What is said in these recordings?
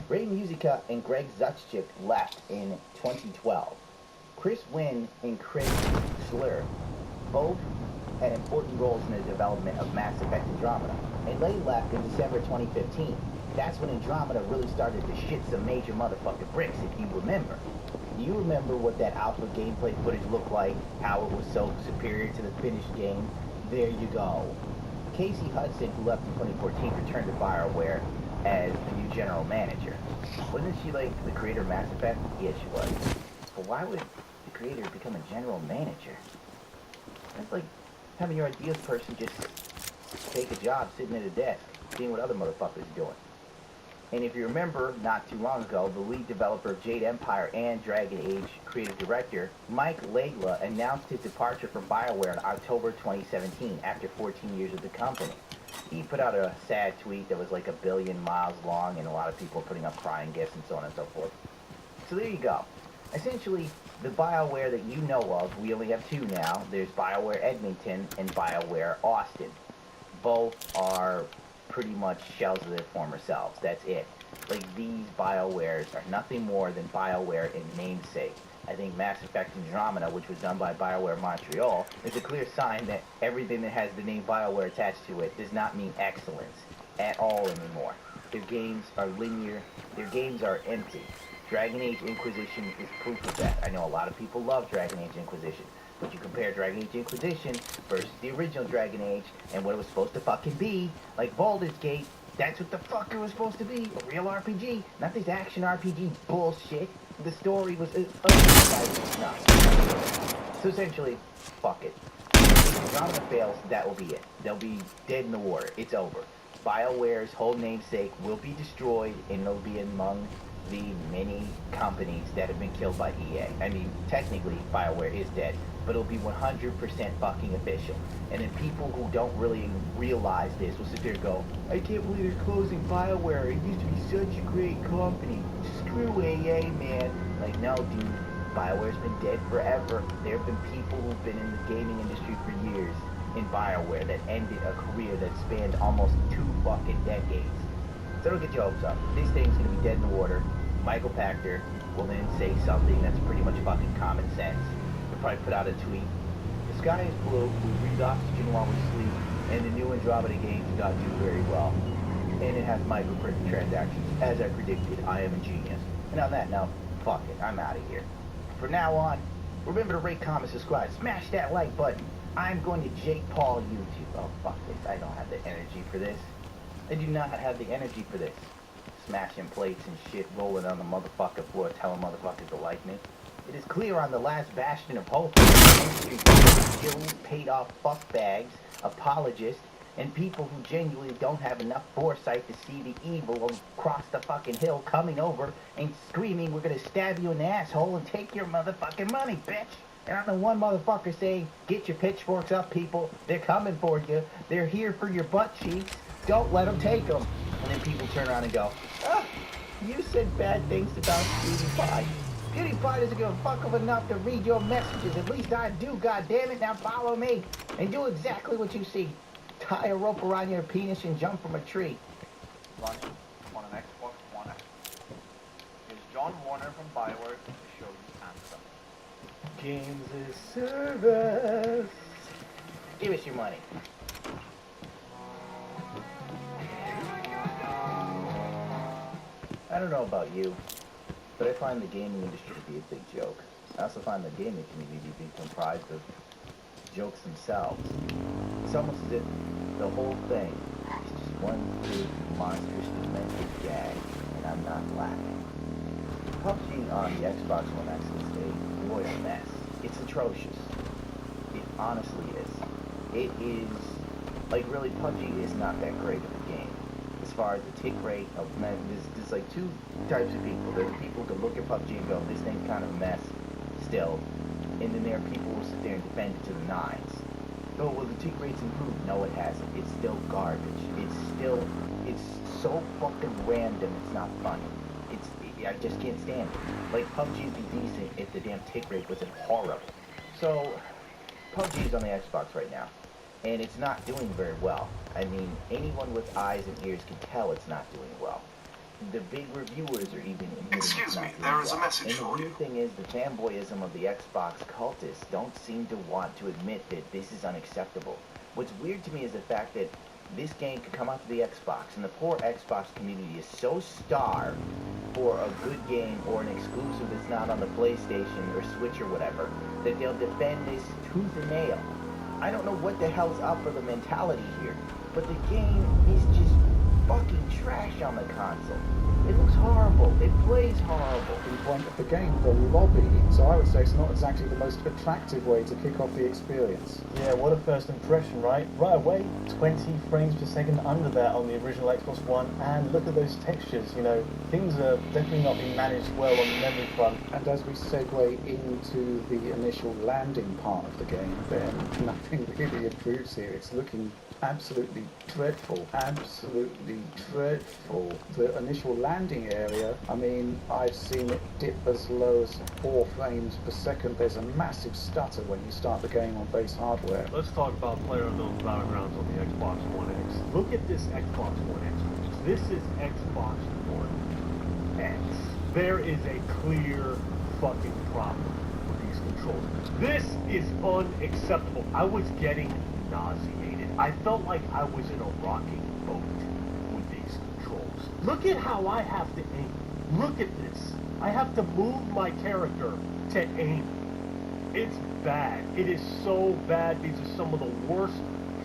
Ray Musica and Greg Zuchik left in 2012. Chris Wynn and Chris Schler both had important roles in the development of Mass Effect Andromeda, and they left in December 2015. That's when Andromeda really started to shit some major motherfucking bricks, if you remember. You remember what that alpha gameplay footage looked like, how it was so superior to the finished game? There you go. Casey Hudson, who left in 2014, returned to BioWare as the new general manager. Wasn't she like the creator of Mass Effect? Yeah, she was. But why would the creator become a general manager? That's like having your ideas person just take a job sitting at a desk, seeing what other motherfuckers are doing. And if you remember, not too long ago, the lead developer of Jade Empire and Dragon Age creative director, Mike Legla, announced his departure from BioWare in October 2017 after 14 years with the company. He put out a sad tweet that was like 1 billion miles long, and a lot of people putting up crying gifs and so on and so forth. So there you go. Essentially, the BioWare that you know of, we only have two now. There's BioWare Edmonton and BioWare Austin. Both are pretty much shells of their former selves. That's it. Like, these BioWares are nothing more than BioWare in namesake. I think Mass Effect Andromeda, which was done by BioWare Montreal, is a clear sign that everything that has the name BioWare attached to it does not mean excellence at all anymore. Their games are linear. Their games are empty. Dragon Age Inquisition is proof of that. I know a lot of people love Dragon Age Inquisition, but you compare Dragon Age Inquisition versus the original Dragon Age and what it was supposed to fucking be, like Baldur's Gate, that's what the fuck it was supposed to be, a real RPG, not this action RPG bullshit. The story was no. So essentially, fuck it. If Andromeda fails, that will be it. They'll be dead in the water. It's over. BioWare's whole namesake will be destroyed, and it'll be among the many companies that have been killed by EA. I mean, technically, BioWare is dead, but it'll be 100% fucking official. And then people who don't really realize this will sit there and go, I can't believe they're closing BioWare. It used to be such a great company. Screw EA, man. Like, no, dude. BioWare's been dead forever. There have been people who've been in the gaming industry for years in BioWare that ended a career that spanned almost 2 fucking decades. So don't get your hopes up. This thing's gonna be dead in the water. Michael Pachter will then say something that's pretty much fucking common sense. He'll probably put out a tweet. The sky is blue, we breathe oxygen while we sleep, and the new Andromeda game does not do very well. And it has microtransactions. As I predicted, I am a genius. And on that note, fuck it, I'm out of here. From now on, remember to rate, comment, subscribe, smash that like button. I'm going to Jake Paul YouTube. Oh, fuck this, I don't have the energy for this. I do not have the energy for this. Smashing plates and shit, rolling on the motherfucking floor, telling motherfuckers to like me. It is clear on the last bastion of hope skills, paid off fuckbags, apologists, and people who genuinely don't have enough foresight to see the evil across the fucking hill coming over and screaming, we're gonna stab you in the asshole and take your motherfucking money, bitch. And I'm the one motherfucker saying, get your pitchforks up, people. They're coming for you. They're here for your butt cheeks. Don't let them take them. And then people turn around and go, ah, you said bad things about PewDiePie. PewDiePie doesn't give a fuck of enough to read your messages. At least I do, goddammit. Now follow me and do exactly what you see. Tie a rope around your penis and jump from a tree. Running on an Xbox One X. Here's John Warner from BioWare to show you Anthem. Games as service. Give us your money. I don't know about you, but I find the gaming industry to be a big joke. I also find the gaming community to be comprised of jokes themselves. It's almost as if the whole thing is just one big monstrous demented gag, and I'm not laughing. PUBG on the Xbox One X is a royal mess. It's atrocious. It honestly is. It is, like, really, PUBG is not that great of a game. As far as the tick rate of men, there's like two types of people. There are people who look at PUBG and go, this thing's kind of a mess still. And then there are people who sit there and defend it to the nines. Oh, well, the tick rate's improved. No, it hasn't. It's still garbage. It's so fucking random, it's not funny. I just can't stand it. Like, PUBG would be decent if the damn tick rate wasn't horrible. So, PUBG is on the Xbox right now, and it's not doing very well. I mean, anyone with eyes and ears can tell it's not doing well. the big reviewers are even admitting Excuse it's me, not there doing is a well. message And the for weird you. thing is, the fanboyism of the Xbox cultists don't seem to want to admit that this is unacceptable. What's weird to me is the fact that this game could come out to the Xbox, and the poor Xbox community is so starved for a good game or an exclusive that's not on the PlayStation or Switch or whatever, that they'll defend this tooth and nail. I don't know what the hell's up for the mentality here, but the game is just fucking trash on the console. It looks horrible. It plays horrible. The point of the game, the lobby. So I would say it's not exactly the most attractive way to kick off the experience. Yeah, what a first impression, right? Right away, 20 frames per second under that on the original Xbox One, and look at those textures, you know, things are definitely not being managed well on the memory front. And as we segue into the initial landing part of the game, then nothing really improves here. It's looking absolutely dreadful. Absolutely dreadful. The initial landing area, I mean, I've seen it dip as low as 4 frames per second. There's a massive stutter when you start the game on base hardware. Let's talk about PlayerUnknown's Battlegrounds on the Xbox One X. Look at this Xbox One X. This is Xbox One X. There is a clear fucking problem with these controls. This is unacceptable. I was getting nauseated. I felt like I was in a rocking boat with these controls. Look at how I have to aim. Look at this. I have to move my character to aim. It's bad. It is so bad. These are some of the worst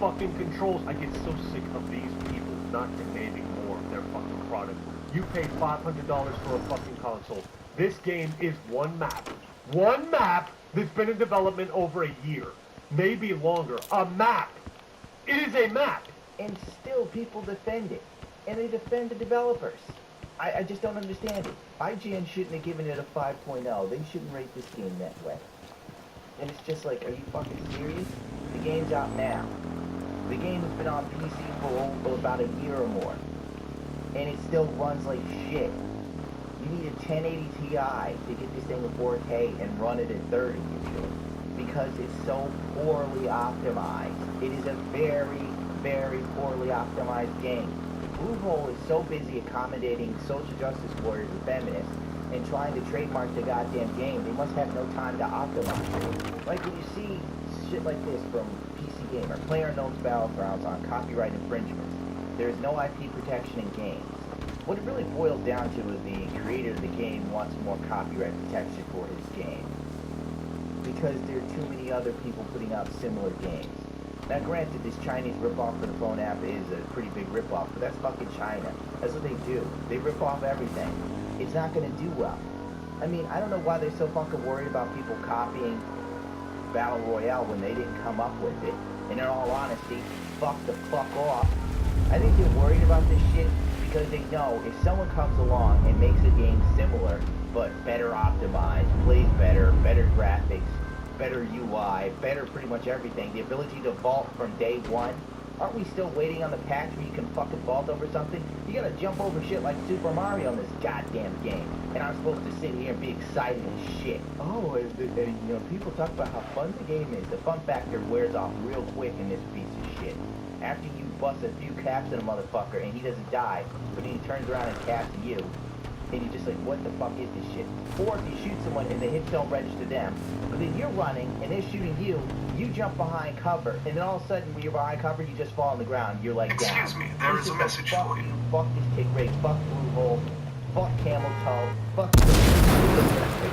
fucking controls. I get so sick of these people not demanding more of their fucking product. You pay $500 for a fucking console. This game is one map. One map that's been in development over a year. Maybe longer. A map. It is a map. And still people defend it. And they defend the developers. I just don't understand it. IGN shouldn't have given it a 5.0. They shouldn't rate this game that way. And it's just like, are you fucking serious? The game's out now. The game has been on PC for about a year or more. And it still runs like shit. You need a 1080 Ti to get this thing at 4K and run it at 30 usually. Because it's so poorly optimized. It is a very, very poorly optimized game. Bluehole is so busy accommodating social justice warriors and feminists and trying to trademark the goddamn game, they must have no time to optimize it. Like when you see shit like this from PC Gamer, PlayerUnknown's Battlegrounds on copyright infringements, there is no IP protection in games. What it really boils down to is the creator of the game wants more copyright protection for his game. Because there are too many other people putting out similar games. Now granted, this Chinese ripoff for the phone app is a pretty big ripoff, but that's fucking China. That's what they do. They rip off everything. It's not gonna do well. I mean, I don't know why they're so fucking worried about people copying Battle Royale when they didn't come up with it. And in all honesty, fuck the fuck off. I think they're worried about this shit because they know if someone comes along and makes a game similar, but better optimized, plays better, better graphics, better UI, better pretty much everything, the ability to vault from day one. Aren't we still waiting on the patch where you can fucking vault over something? You gotta jump over shit like Super Mario in this goddamn game. And I'm supposed to sit here and be excited as shit. Oh, and you know, people talk about how fun the game is. The fun factor wears off real quick in this piece of shit. After you bust a few caps in a motherfucker and he doesn't die, but he turns around and caps you, and you're just like, what the fuck is this shit? Or if you shoot someone and the hits don't register them, but then you're running and they're shooting you, you jump behind cover, and then all of a sudden when you're behind cover, you just fall on the ground. You're like, down. Excuse me, there is a message for you. Fuck this kick rate, fuck Bluehole, fuck Camel Toe, fuck I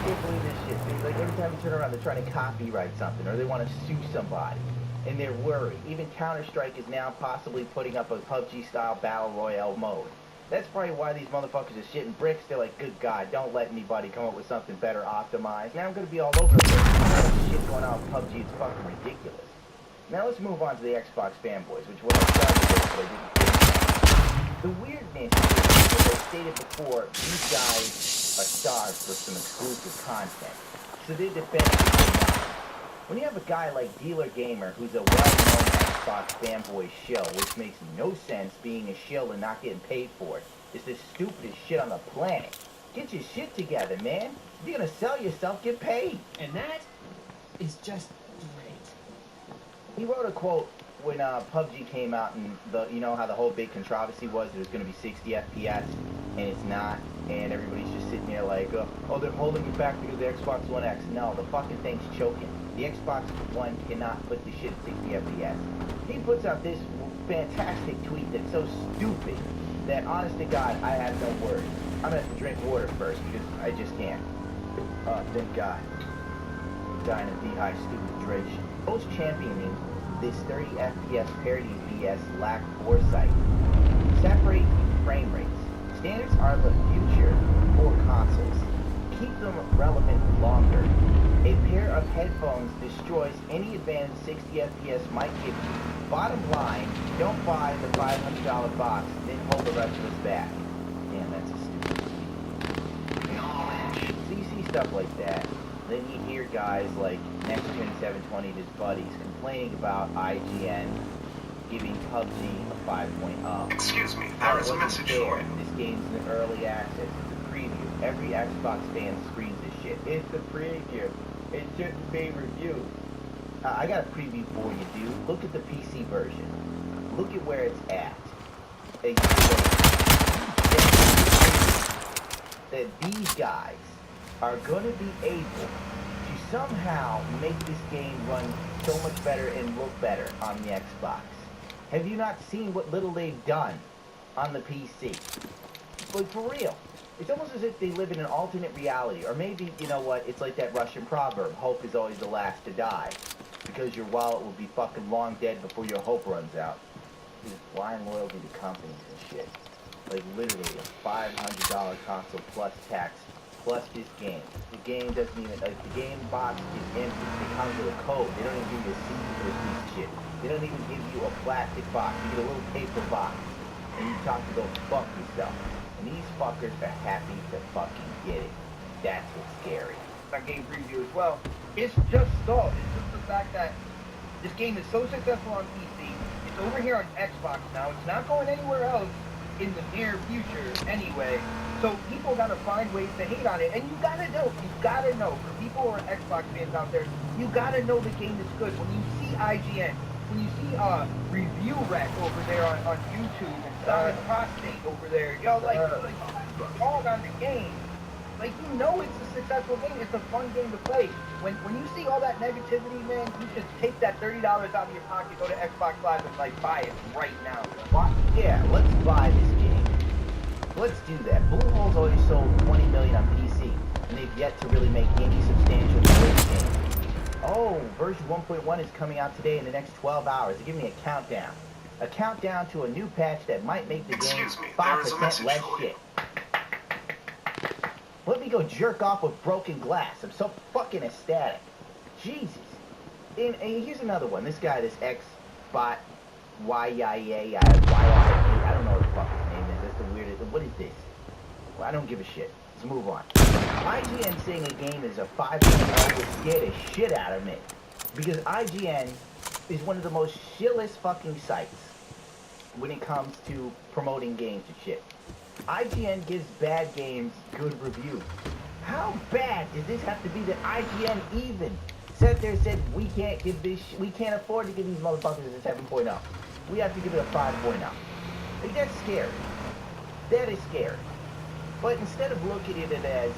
can't believe this shit. Like every time you turn around, they're trying to copyright something, or they want to sue somebody. And they're worried. Even Counter-Strike is now possibly putting up a PUBG-style Battle Royale mode. That's probably why these motherfuckers are shitting bricks. They're like, good God, don't let anybody come up with something better optimized. Now I'm going to be all over the place. Shit going on with PUBG, it's fucking ridiculous. Now let's move on to the Xbox fanboys, which was I started with, but I didn't. The weirdness is, as I stated before, these guys are starved for some exclusive content. So they're defending. When you have a guy like Dealer Gamer, who's a well-known Xbox fanboy shill, which makes no sense being a shill and not getting paid for it. It's the stupidest shit on the planet. Get your shit together, man. If you're gonna sell yourself, get paid. And that is just great. He wrote a quote when PUBG came out, and you know how the whole big controversy was that it was gonna be 60 FPS. and it's not, and everybody's just sitting there like, oh, they're holding it back because of the Xbox One X. No, the fucking thing's choking. The Xbox One cannot put the shit at 60 FPS. He puts out this fantastic tweet that's so stupid that, honest to God, I have no words. I'm gonna have to drink water first because I just can't. Oh, thank God. I'm dying of dehydration. Those championing this 30 FPS parity BS lack foresight. Separate frame rates. Standards are the future for consoles. Keep them relevant longer. A pair of headphones destroys any advantage 60 FPS might give you. Bottom line, don't buy the $500 box, then hold the rest of us back. Damn, that's a stupid knowledge. So you see stuff like that. Then you hear guys like Next Gen 720 and his buddies complaining about IGN giving PUBG a 5.0. Excuse me, there is a message for you. This game's in early access. It's a preview. Every Xbox fan screams this shit. It's a preview. It shouldn't be reviewed. I got a preview for you, dude. Look at the PC version. Look at where it's at. That these guys are going to be able to somehow make this game run so much better and look better on the Xbox. Have you not seen what little they've done on the PC? Like, for real. It's almost as if they live in an alternate reality. Or maybe, you know what, it's like that Russian proverb, hope is always the last to die. Because your wallet will be fucking long dead before your hope runs out. Just blind loyalty to companies and shit. Like, literally, a $500 console plus tax, plus this game. The game doesn't even, like, the game box is empty. It comes with a code. They don't even give you a CD for this piece of shit. They don't even give you a plastic box. You get a little paper box. And you talk to go fuck yourself. And these fuckers are happy to fucking get it. That's what's scary. That game preview as well. It's just so. It's just the fact that this game is so successful on PC. It's over here on Xbox now. It's not going anywhere else in the near future anyway. So people gotta find ways to hate on it. And you gotta know, for people who are Xbox fans out there, you gotta know the game is good. When you see IGN, when you see Review Wreck over there on YouTube and Solid Prostate over there, yo, like dog on the game. Like, you know it's a successful game. It's a fun game to play. When you see all that negativity, man, you should take that $30 out of your pocket, go to Xbox Live and, like, buy it right now. Yeah, let's buy this game. Let's do that. Bluehole's already sold 20 million on PC, and they've yet to really make any substantial game. Oh, version 1.1 is coming out today in the next 12 hours. They're giving me a countdown. A countdown to a new patch that might make the game 5% less shit. Let me go jerk off with broken glass. I'm so fucking ecstatic. Jesus. And here's another one. This guy, this X-Bot YIA, I don't know what the fuck his name is. That's the weirdest. What is this? Well, I don't give a shit. Let's move on. IGN saying a game is a 5.0 would scare the shit out of me. Because IGN is one of the most shillest fucking sites when it comes to promoting games and shit. IGN gives bad games good reviews. How bad does this have to be that IGN even sat there and said, we can't give this, we can't afford to give these motherfuckers a 7.0. We have to give it a 5.0. Like, that's scary. That is scary. But instead of looking at it as,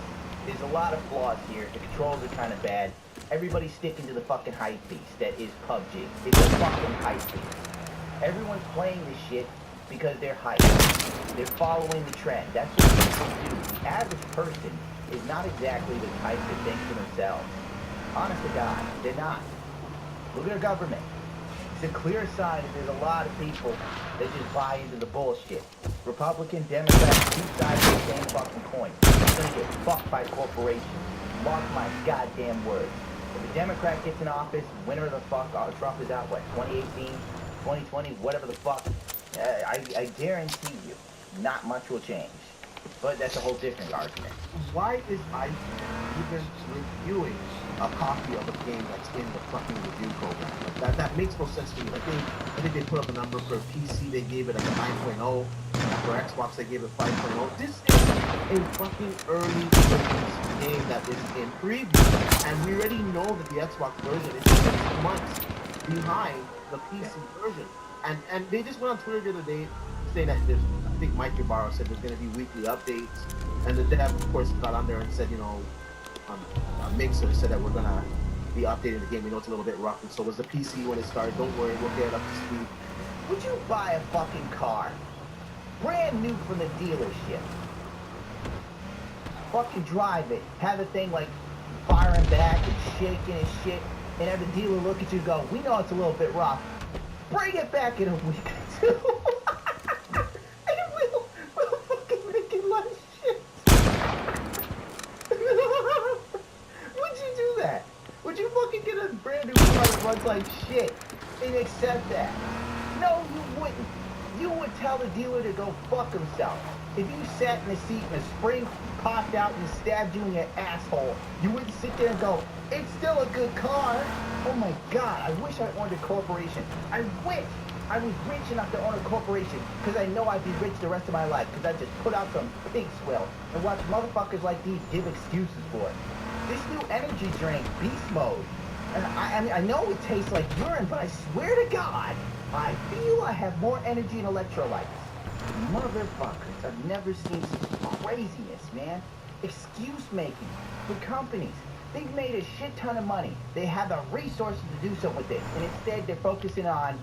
there's a lot of flaws here, the controls are kind of bad, everybody's sticking to the fucking hype beast that is PUBG. It's a fucking hype beast. Everyone's playing this shit because they're hyped. They're following the trend. That's what people do. The average person is not exactly the type that thinks for themselves. Honest to God, they're not. Look at our government. It's a clear sign that there's a lot of people that just buy into the bullshit. Republican, Democrat, two sides of the same fucking coin. They're gonna get fucked by corporations. Mark my goddamn words. If a Democrat gets in office, whenever the fuck Trump is out, what, 2018, 2020, whatever the fuck, I guarantee you, not much will change. But that's a whole different argument. Why is IGN even reviewing a copy of a game that's in the fucking review program? Like that makes no sense to me. Like I think they put up a number for PC, they gave it like a 9.0. For Xbox, they gave it 5.0. This is a fucking early release game that is in preview, and we already know that the Xbox version is 6 months behind the PC version. And they just went on Twitter the other day saying that there's think Mike Ybarra said there's going to be weekly updates, and the dev, of course, got on there and said, you know, Mixer said that we're going to be updating the game. We know it's a little bit rough, and so was the PC when it started. Don't worry, we'll get it up to speed. Would you buy a fucking car, brand new from the dealership, fucking drive it, have the thing like firing back and shaking and shit, and have the dealer look at you and go, we know it's a little bit rough, bring it back in a week or two. And we'll fucking make it like shit. Would you do that? Would you fucking get a brand new car that runs like shit and accept that? No, you wouldn't. You would tell the dealer to go fuck himself. If you sat in the seat and a spring popped out and stabbed you in your asshole, you wouldn't sit there and go, it's still a good car. Oh my God, I wish I owned a corporation. I wish I was rich enough to own a corporation, because I know I'd be rich the rest of my life, because I'd just put out some pig swill and watch motherfuckers like these give excuses for it. This new energy drink, Beast Mode, and I mean, I know it tastes like urine, but I swear to God, I feel I have more energy and electrolytes. Motherfuckers, I've never seen such craziness, man. Excuse making for companies. They've made a shit ton of money. They have the resources to do something with this, and instead they're focusing on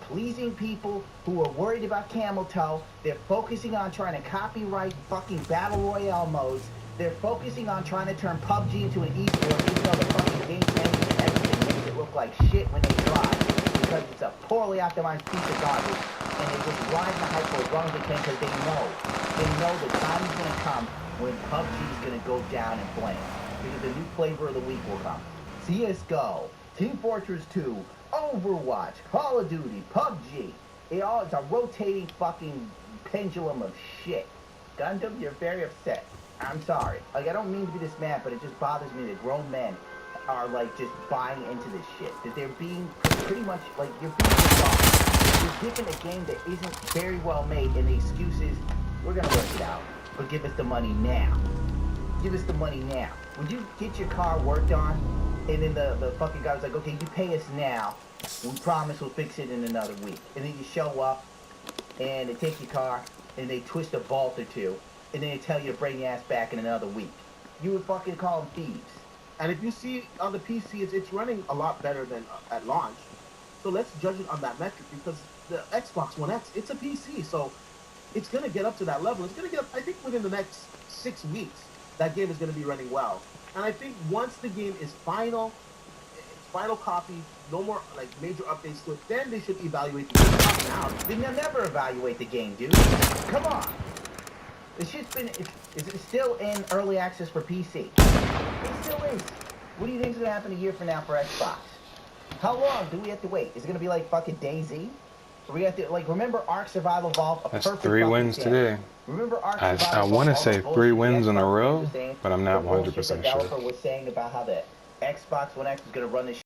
pleasing people who are worried about camel toe. They're focusing on trying to copyright fucking battle royale modes. They're focusing on trying to turn PUBG into an esport, even though the fucking game engine and everything makes it look like shit when they drive, because it's a poorly optimized piece of garbage, and they just ride the hype for as long as they can, because they know the time is going to come when PUBG is going to go down in flames, because the new flavor of the week will come. CSGO, Team Fortress 2, Overwatch, Call of Duty, PUBG. It's a rotating fucking pendulum of shit. Gundam, you're very upset. I'm sorry. Like, I don't mean to be this mad, but it just bothers me that grown men are, like, just buying into this shit. That they're being pretty much, like, you're being soft. You're given a game that isn't very well made, and the excuse is, we're gonna work it out, but give us the money now. Give us the money now. Would you get your car worked on? And then the fucking guy was like, okay, you pay us now. We promise we'll fix it in another week. And then you show up, and they take your car, and they twist a bolt or two, and then they tell you to bring your ass back in another week. You would fucking call them thieves. And if you see on the PC, it's running a lot better than at launch. So let's judge it on that metric, because the Xbox One X, it's a PC, so it's going to get up to that level. It's going to get up, I think, within the next 6 weeks, that game is going to be running well. And I think once the game is final copy, no more like major updates to it, then they should evaluate the game. Not now. They'll never evaluate the game, dude. Come on. It's just been, is it still in early access for PC? It still is. What do you think is going to happen a year from now for Xbox? How long do we have to wait? Is it going to be like fucking DayZ? We have to, like, remember Ark Survival Evolved? That's 3 wins today. Remember Ark I Survival want to Evolved, say the 3 bullshit wins in a Xbox row, was saying, but I'm not the bullshit 100% developer sure. was saying about how the Xbox One X was going to run this